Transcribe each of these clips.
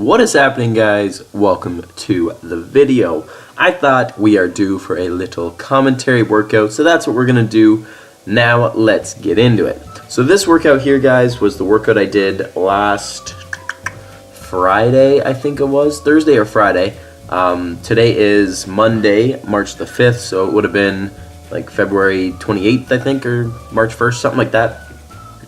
What is happening, guys? Welcome to the video. I thought we are due for a little commentary workout, so that's what we're gonna do. Now let's get into it. So this workout here, guys, was the workout I did last Friday, I think it was, Thursday or Friday. Today is Monday, March the 5th, so it would have been like February 28th, I think, or March 1st, something like that.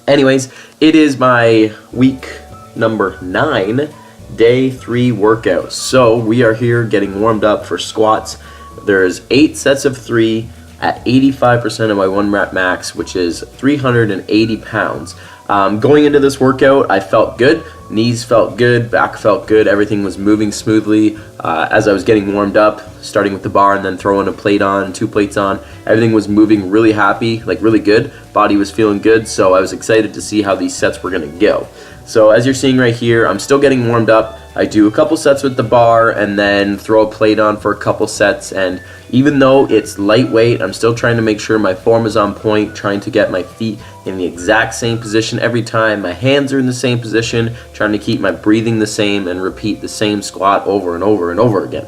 Anyways, it is my week number 9, day 3 workout. So we are here getting warmed up for squats. There's 8 sets of 3 at 85% of my 1 rep max, which is 380 pounds. Going into this workout, I felt good. Knees felt good, back felt good, everything was moving smoothly. As I was getting warmed up, starting with the bar and then throwing a plate on, 2 plates on, everything was moving really happy, like really good. Body was feeling good, so I was excited to see how these sets were gonna go. So as you're seeing right here, I'm still getting warmed up. I do a couple sets with the bar and then throw a plate on for a couple sets, and even though it's lightweight, I'm still trying to make sure my form is on point, trying to get my feet in the exact same position every time. My hands are in the same position, trying to keep my breathing the same and repeat the same squat over and over and over again.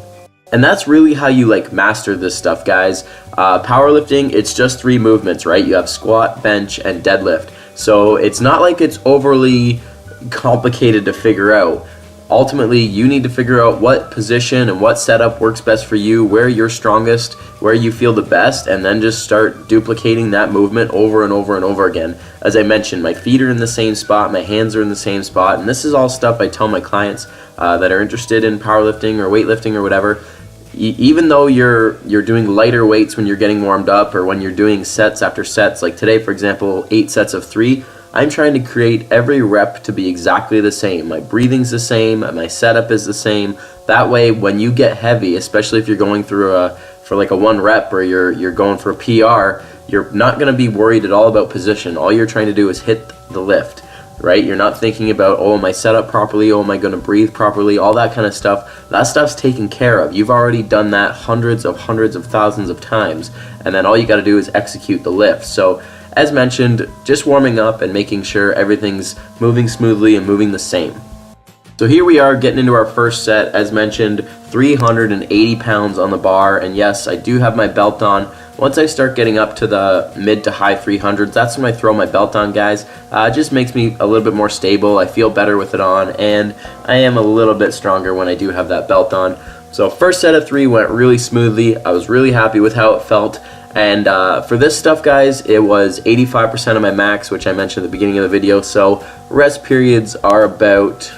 And that's really how you master this stuff, guys. Powerlifting, it's just 3 movements, right? You have squat, bench, and deadlift. So it's not like it's overly complicated to figure out. Ultimately, you need to figure out what position and what setup works best for you, where you're strongest, where you feel the best, and then just start duplicating that movement over and over and over again. As I mentioned, my feet are in the same spot, my hands are in the same spot, and this is all stuff I tell my clients that are interested in powerlifting or weightlifting or whatever. Even though you're doing lighter weights when you're getting warmed up or when you're doing sets after sets, like today, for example, 8 sets of 3, I'm trying to create every rep to be exactly the same. My breathing's the same, my setup is the same. That way, when you get heavy, especially if you're going through for like a 1 rep or you're going for a PR, you're not gonna be worried at all about position. All you're trying to do is hit the lift, right? You're not thinking about, oh, am I set up properly? Oh, am I gonna breathe properly? All that kind of stuff. That stuff's taken care of. You've already done that hundreds of thousands of times, and then all you gotta do is execute the lift. So, as mentioned, just warming up and making sure everything's moving smoothly and moving the same. So here we are getting into our first set. As mentioned, 380 pounds on the bar, and yes, I do have my belt on. Once I start getting up to the mid to high 300s, that's when I throw my belt on, guys. It just makes me a little bit more stable. I feel better with it on, and I am a little bit stronger when I do have that belt on. So first set of 3 went really smoothly. I was really happy with how it felt. And for this stuff, guys, it was 85% of my max, which I mentioned at the beginning of the video. So rest periods are about,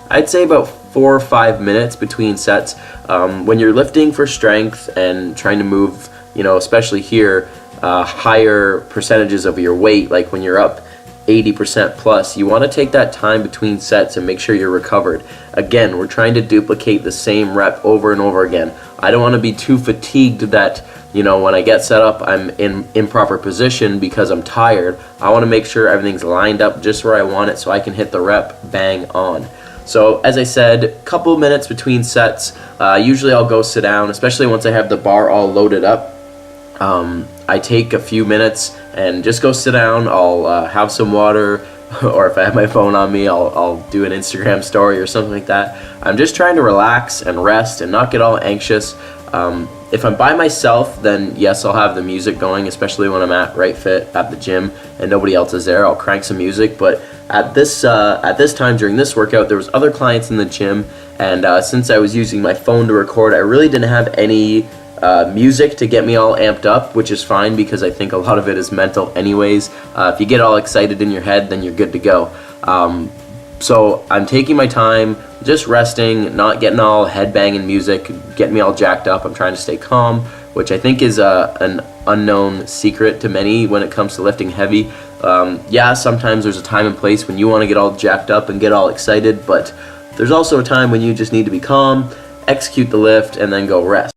I'd say about 4 or 5 minutes between sets. When you're lifting for strength and trying to move, especially here, higher percentages of your weight, like when you're up 80% plus, you want to take that time between sets and make sure you're recovered. Again, we're trying to duplicate the same rep over and over again. I don't want to be too fatigued that when I get set up, I'm in improper position because I'm tired. I want to make sure everything's lined up just where I want it so I can hit the rep bang on. So as I said, couple minutes between sets. Usually I'll go sit down, especially once I have the bar all loaded up. I take a few minutes and just go sit down. I'll have some water, or if I have my phone on me, I'll do an Instagram story or something like that. I'm just trying to relax and rest and not get all anxious. If I'm by myself, then yes, I'll have the music going, especially when I'm at Right Fit at the gym and nobody else is there. I'll crank some music, but at this time during this workout, there was other clients in the gym, and since I was using my phone to record, I really didn't have any music to get me all amped up, which is fine because I think a lot of it is mental anyways. If you get all excited in your head, then you're good to go. So I'm taking my time, just resting, not getting all headbanging music, getting me all jacked up. I'm trying to stay calm, which I think is an unknown secret to many when it comes to lifting heavy. Yeah, sometimes there's a time and place when you want to get all jacked up and get all excited, but there's also a time when you just need to be calm, execute the lift, and then go rest.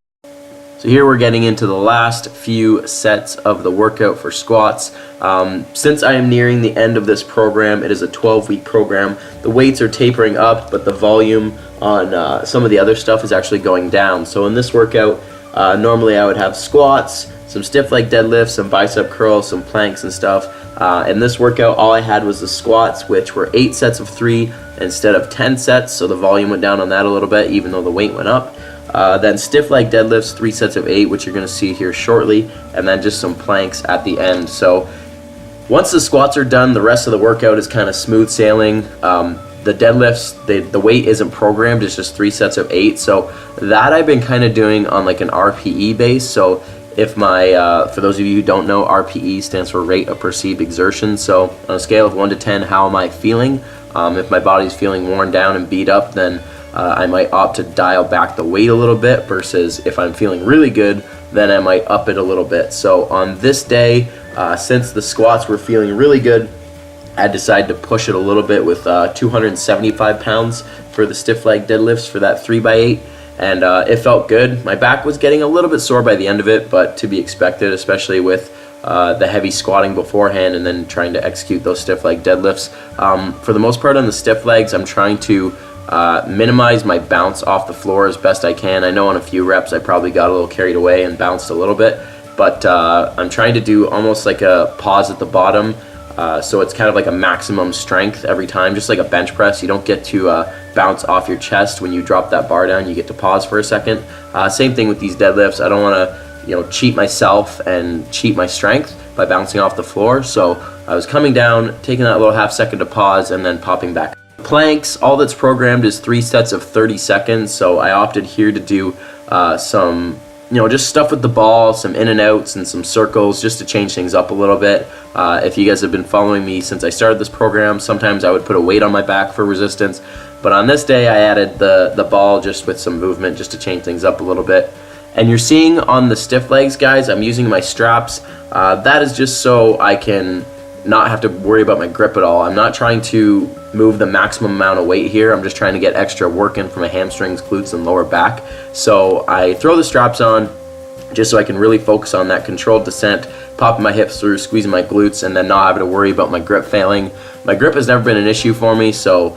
So here we're getting into the last few sets of the workout for squats. Since I am nearing the end of this program, it is a 12-week program. The weights are tapering up, but the volume on some of the other stuff is actually going down. So in this workout, normally I would have squats, some stiff leg deadlifts, some bicep curls, some planks and stuff. In this workout, all I had was the squats, which were 8 sets of 3, instead of 10 sets, so the volume went down on that a little bit even though the weight went up. Then stiff leg deadlifts, 3 sets of 8, which you're going to see here shortly, and then just some planks at the end. So once the squats are done, the rest of the workout is kind of smooth sailing. The deadlifts, the weight isn't programmed, it's just 3 sets of 8. So that I've been kind of doing on like an RPE base. So if for those of you who don't know, RPE stands for rate of perceived exertion. So on a scale of 1 to 10, how am I feeling? If my body's feeling worn down and beat up, then I might opt to dial back the weight a little bit, versus if I'm feeling really good, then I might up it a little bit. So on this day, since the squats were feeling really good, I decided to push it a little bit with 275 pounds for the stiff leg deadlifts for that 3x8, and it felt good. My back was getting a little bit sore by the end of it, but to be expected, especially with the heavy squatting beforehand and then trying to execute those stiff leg deadlifts. For the most part on the stiff legs, I'm trying to minimize my bounce off the floor as best I can. I know on a few reps I probably got a little carried away and bounced a little bit, but I'm trying to do almost like a pause at the bottom, so it's kind of like a maximum strength every time, just like a bench press. You don't get to bounce off your chest when you drop that bar down. You get to pause for a second. Same thing with these deadlifts. I don't want to cheat myself and cheat my strength by bouncing off the floor. So I was coming down, taking that little half second to pause, and then popping back. Planks, all that's programmed is 3 sets of 30 seconds. So I opted here to do some just stuff with the ball, some in and outs and some circles, just to change things up a little bit. If you guys have been following me since I started this program, sometimes I would put a weight on my back for resistance, but on this day I added the ball just with some movement, just to change things up a little bit. And you're seeing on the stiff legs, guys, I'm using my straps. That is just so I can not have to worry about my grip at all. I'm not trying to move the maximum amount of weight here. I'm just trying to get extra work in for my hamstrings, glutes, and lower back. So I throw the straps on just so I can really focus on that controlled descent, popping my hips through, squeezing my glutes, and then not having to worry about my grip failing. My grip has never been an issue for me, so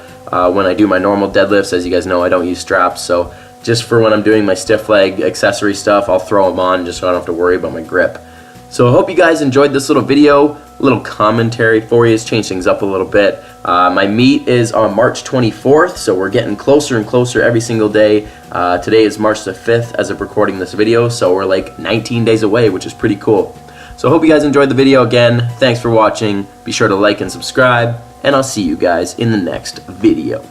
when I do my normal deadlifts, as you guys know, I don't use straps. So just for when I'm doing my stiff leg accessory stuff, I'll throw them on just so I don't have to worry about my grip. So I hope you guys enjoyed this little video, little commentary for you. It's changed things up a little bit. My meet is on March 24th, so we're getting closer and closer every single day. Today is March the 5th as of recording this video, so we're like 19 days away, which is pretty cool. So I hope you guys enjoyed the video. Again, thanks for watching. Be sure to like and subscribe, and I'll see you guys in the next video.